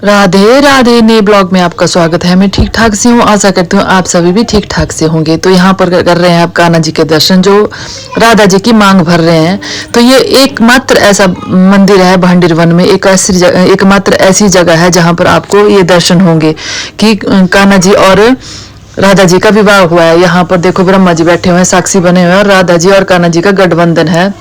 राधे राधे नए ब्लॉग में आपका स्वागत है। मैं ठीक ठाक से हूँ, आशा करती हूँ आप सभी भी ठीक ठाक से होंगे। तो यहाँ पर कर रहे हैं आप कान्हा जी के दर्शन, जो राधा जी की मांग भर रहे हैं। तो ये एकमात्र ऐसा मंदिर है भांडीर वन में, एकमात्र ऐसी जगह है जहाँ पर आपको ये दर्शन होंगे कि कान्हा जी और राधा जी का विवाह हुआ है। यहाँ पर देखो ब्रह्मा जी बैठे हुए हैं, साक्षी बने हुए हैं, और राधा जी और कान्हा जी का गठबंधन है।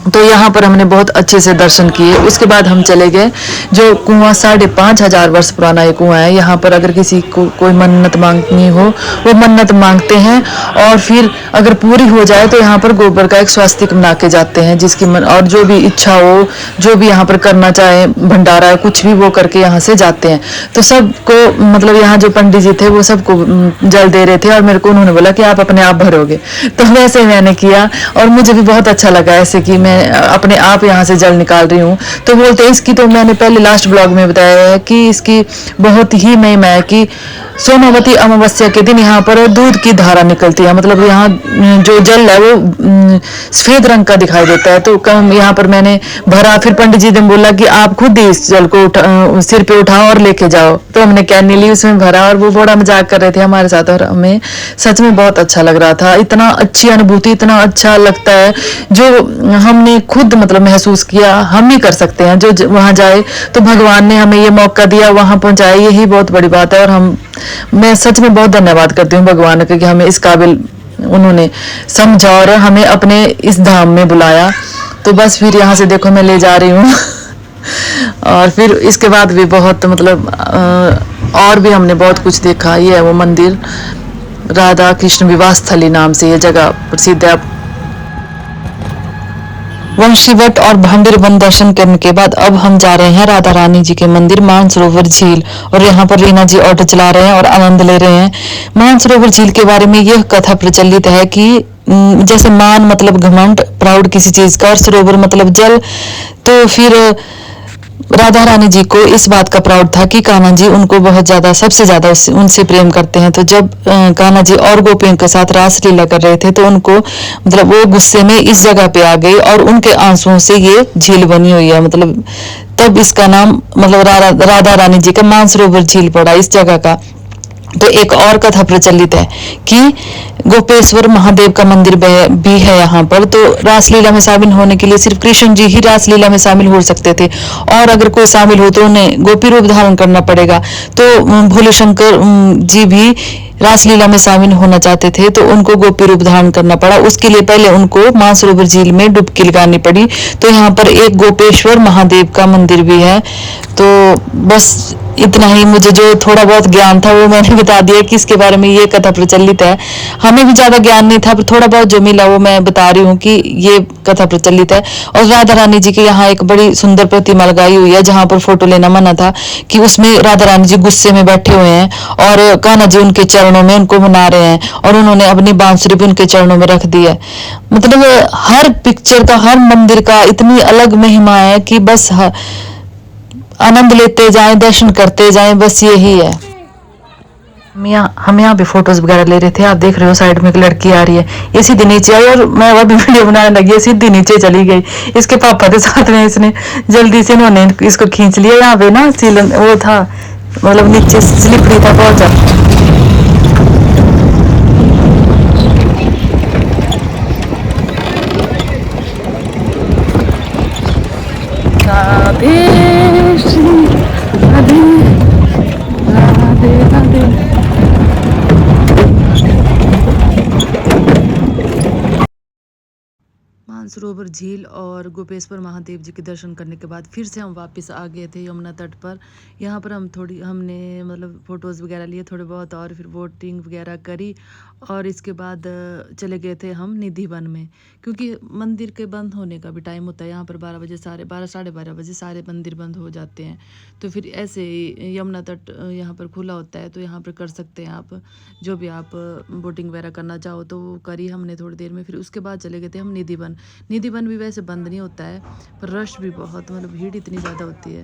तो यहाँ पर हमने बहुत अच्छे से दर्शन किए। उसके बाद हम चले गए, जो कुआं 5,500 वर्ष पुराना ये कुआं है। यहाँ पर अगर किसी को कोई मन्नत मांगनी हो, वो मन्नत मांगते हैं, और फिर अगर पूरी हो जाए तो यहाँ पर गोबर का एक स्वास्तिक बना के जाते हैं, जिसकी और जो भी इच्छा हो, जो भी यहाँ पर करना चाहे, भंडारा कुछ भी, वो करके यहाँ से जाते हैं। तो सबको मतलब यहाँ जो पंडित जी थे वो सबको जल दे रहे थे, और मेरे को उन्होंने बोला कि आप अपने आप भरोगे। तो वैसे मैंने किया, और मुझे भी बहुत अच्छा लगा ऐसे कि मैं अपने आप यहाँ से जल निकाल रही हूँ। तो बोलते हैं इसकी, तो मैंने पहले लास्ट ब्लॉग में बताया है कि इसकी बहुत ही महिमा है कि सोमवती अमावस्या के दिन यहाँ पर दूध की धारा निकलती है। मतलब यहाँ जो जल है वो सफेद रंग का दिखाई देता है। तो यहाँ पर मैंने भरा, फिर पंडित जी ने बोला कि आप खुद ही इस जल को सिर पे उठाओ और लेके जाओ। तो हमने कैनी ली, उसमें भरा, और वो बड़ा मजाक कर रहे थे हमारे साथ, और हमें सच में बहुत अच्छा लग रहा था। इतना अच्छी अनुभूति, इतना अच्छा लगता है, जो हमने खुद मतलब महसूस किया, हम ही कर सकते हैं। जो वहां जाए तो भगवान ने हमें ये मौका दिया, वहां पहुंचाए, यही बहुत बड़ी बात है। और मैं सच में बहुत धन्यवाद करती हूँ भगवान का कि हमें इस काबिल उन्होंने समझा और हमें अपने इस धाम में बुलाया। तो बस फिर यहाँ से देखो मैं ले जा रही हूँ और फिर इसके बाद भी बहुत मतलब और भी हमने बहुत कुछ देखा। ये है वो मंदिर, राधा कृष्ण विवाह स्थली नाम से ये जगह प्रसिद्ध है। वंशीवट और भांडीर वन दर्शन करने के बाद अब हम जा रहे हैं राधा रानी जी के मंदिर मानसरोवर झील, और यहाँ पर रीना जी ऑटो चला रहे हैं और आनंद ले रहे हैं। मानसरोवर झील के बारे में यह कथा प्रचलित है कि जैसे मान मतलब घमंड, प्राउड किसी चीज का, और सरोवर मतलब जल। तो फिर राधा रानी जी को इस बात का प्राउड था कि कान्हा जी उनको बहुत ज्यादा, सबसे ज्यादा उनसे प्रेम करते हैं। तो जब कान्हा जी और गोपियों के साथ रास लीला कर रहे थे, तो उनको मतलब वो गुस्से में इस जगह पे आ गई, और उनके आंसुओं से ये झील बनी हुई है। मतलब तब इसका नाम मतलब राधा रानी जी का मानसरोवर झील पड़ा इस जगह का। तो एक और कथा प्रचलित है कि गोपेश्वर महादेव का मंदिर भी है यहाँ पर। तो रासलीला में शामिल होने के लिए सिर्फ कृष्ण जी ही रासलीला में शामिल हो सकते थे, और अगर कोई शामिल हो तो उन्हें गोपी रूप धारण करना पड़ेगा। तो भोले शंकर जी भी रासलीला में शामिल होना चाहते थे, तो उनको गोपी रूप धारण करना पड़ा। उसके लिए पहले उनको मानसरोवर झील में डुबकी लगानी पड़ी। तो यहाँ पर एक गोपेश्वर महादेव का मंदिर भी है। तो बस इतना ही, मुझे जो थोड़ा बहुत ज्ञान था वो मैंने बता दिया कि इसके बारे में ये कथा प्रचलित है। हमें भी ज्यादा ज्ञान नहीं था, पर थोड़ा बहुत जो मिला वो मैं बता रही हूँ कि ये कथा प्रचलित है। और राधा रानी जी के यहाँ एक बड़ी सुंदर प्रतिमा लगाई हुई है, जहाँ पर फोटो लेना मना था, कि उसमें राधा रानी जी गुस्से में बैठे हुए हैं, और कान्हा जी उनके चरणों में उनको मना रहे हैं, और उन्होंने अपनी बांसुरी भी उनके चरणों में रख दी है। मतलब हर पिक्चर का, हर मंदिर का इतनी अलग महिमा है कि बस आनंद लेते जाएं, दर्शन करते जाएं, बस यही है। हम यहाँ पे फोटोज वगैरह ले रहे थे। आप देख रहे हो साइड में एक लड़की आ रही है, ये सीधी नीचे आई, और मैं अभी वीडियो बनाने लगी, सीधी नीचे चली गई। इसके पापा के साथ में इसने जल्दी से इन्होंने इसको खींच लिया। यहाँ पे ना सीलन वो था, मतलब नीचे स्लिपरी था बहुत ज्यादा। मानसरोवर झील और गोपेश्वर महादेव जी के दर्शन करने के बाद फिर से हम वापस आ गए थे यमुना तट पर। यहाँ पर हमने मतलब फ़ोटोज़ वगैरह लिए थोड़े बहुत, और फिर बोटिंग वगैरह करी, और इसके बाद चले गए थे हम निधि वन में, क्योंकि मंदिर के बंद होने का भी टाइम होता है। यहाँ पर 12 बजे, साढ़े 12 बजे सारे मंदिर बंद हो जाते हैं। तो फिर ऐसे ही यमुना तट यहाँ पर खुला होता है, तो यहाँ पर कर सकते हैं आप जो भी आप बोटिंग वगैरह करना चाहो। तो वो करी हमने थोड़ी देर में। फिर उसके बाद चले गए थे हम निधि वन। निधि वन भी वैसे बंद नहीं होता है, पर रश भी बहुत, मतलब भीड़ इतनी ज़्यादा होती है।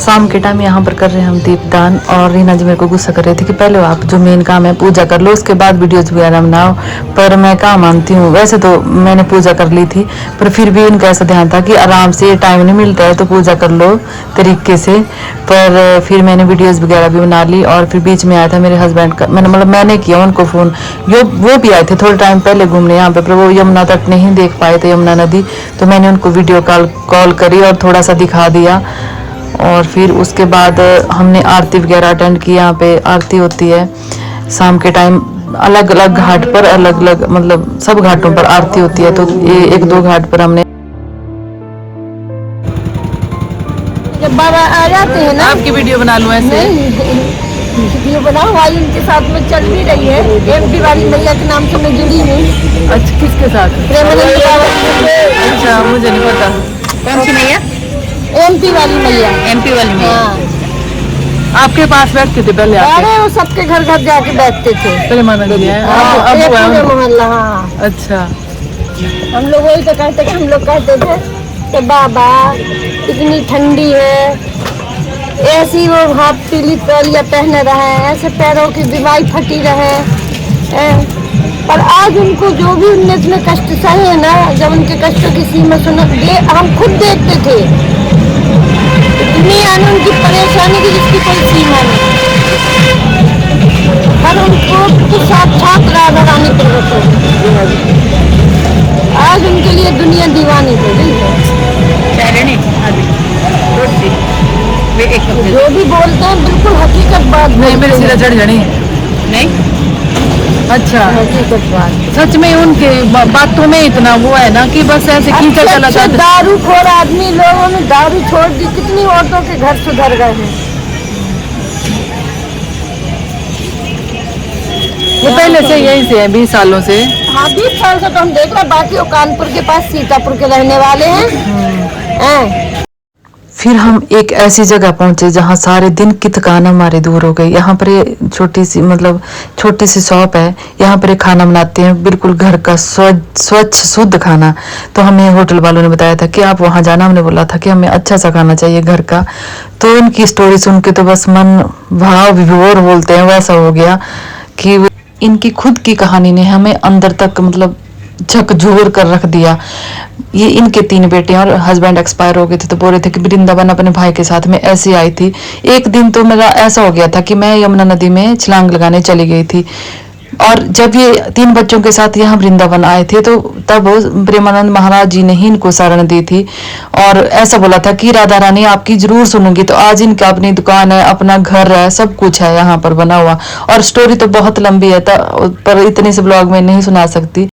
शाम के टाइम यहाँ पर कर रहे हैं हम दीपदान। और रीना जी मेरे को गुस्सा कर रही थी कि पहले आप जो मेन काम है पूजा कर लो, उसके बाद वीडियोज वगैरह बनाओ। पर मैं कहाँ मानती हूँ, वैसे तो मैंने पूजा कर ली थी, पर फिर भी इनका ऐसा ध्यान था कि आराम से टाइम नहीं मिलता है तो पूजा कर लो तरीके से। पर फिर मैंने वीडियोज़ वगैरह भी बना ली। और फिर बीच में आया था मेरे हस्बैंड का, मैंने किया उनको फ़ोन। वो भी आए थे थोड़े टाइम पहले घूमने यहाँ पे, पर वो यमुना तट नहीं देख पाए थे, यमुना नदी। तो मैंने उनको वीडियो कॉल करी और थोड़ा सा दिखा दिया। और फिर उसके बाद हमने आरती वगैरह अटेंड की। यहाँ पे आरती होती है शाम के टाइम, अलग अलग घाट पर, अलग अलग मतलब सब घाटों पर आरती होती है। तो ये 1-2 घाट पर हमने। जब बाबा आ जाते हैं ना, आपकी वीडियो बना लूं ऐसे? वीडियो बनाओ, आज उनके साथ में चल भी रही है। एमपी वाली मैया के नाम से मैं जुड़ी हूँ। अच्छा, किसके साथ? प्रेमानंद बाबा। अच्छा, मुझे नहीं पता। कौन सी मैया? एमपी वाली मैया। एमपी वाली मैया। हाँ, आपके पास बैठते थे पहले? अरे वो सबके घर घर जाके बैठते थे। प्रेमानंद जी हैं? हाँ, अब पूरे मोहल्ला। हाँ, अच्छा। हम लोग वही तो कहते कि हम लोग कहते थे कि बाबा इतनी ठंडी है, ऐसी वो हाफ पीली तौलिया पहने रहे, ऐसे पैरों की दीवाई फटी रहे। पर आज उनको जो भी उनने इतने कष्ट सहे हैं ना, जब उनके कष्टों की सीमा सुनो, हम खुद देखते थे इतनी आने उनकी परेशानी की जिसकी कोई सीमा नहीं। पर उनको तो साक्षात राधा रानी प्रकट हो। आज उनके लिए दुनिया दीवानी हो गई है। जो भी बोलते हैं बिल्कुल हकीकत बात नहीं, मेरे सिरा चढ़ जानी। नहीं, अच्छा, हकीकत बात। सच में उनके बातों में इतना वो है ना कि बस ऐसे खींचा चला अच्छे जाता। दारू खोर आदमी लोगों ने दारू छोड़ दी, कितनी औरतों के घर सुधर गए हैं। वो पहले से यहीं से है, 20 सालों से। हाँ, 20 साल से तो हम देख रहे हैं। बाकी वो कानपुर के पास सीतापुर के रहने वाले हैं। फिर हम एक ऐसी जगह पहुंचे जहां सारे दिन की थकान हमारे दूर हो गई। यहाँ पर ये छोटी सी शॉप है। यहाँ पर ये खाना बनाते हैं, बिल्कुल घर का स्वच्छ शुद्ध खाना। तो हमें होटल वालों ने बताया था कि आप वहां जाना। हमने बोला था कि हमें अच्छा सा खाना चाहिए घर का। तो उनकी स्टोरी सुन के तो बस मन भाव विभोर बोलते हैं वैसा हो गया कि इनकी खुद की कहानी ने हमें अंदर तक मतलब झकझोर कर रख दिया। ये इनके 3 बेटे और हस्बैंड एक्सपायर हो गए थे, तो बोल रहे थे कि वृंदावन अपने भाई के साथ में ऐसे आई थी। एक दिन तो मेरा ऐसा हो गया था कि मैं यमुना नदी में छलांग लगाने चली गई थी। और जब ये 3 बच्चों के साथ यहाँ वृंदावन आए थे तो तब प्रेमानंद महाराज जी ने ही इनको शरण दी थी और ऐसा बोला था कि राधा रानी आपकी जरूर सुनूंगी। तो आज इनका अपनी दुकान है, अपना घर है, सब कुछ है यहाँ पर बना हुआ। और स्टोरी तो बहुत लंबी है पर इतनी से ब्लॉग में नहीं सुना सकती।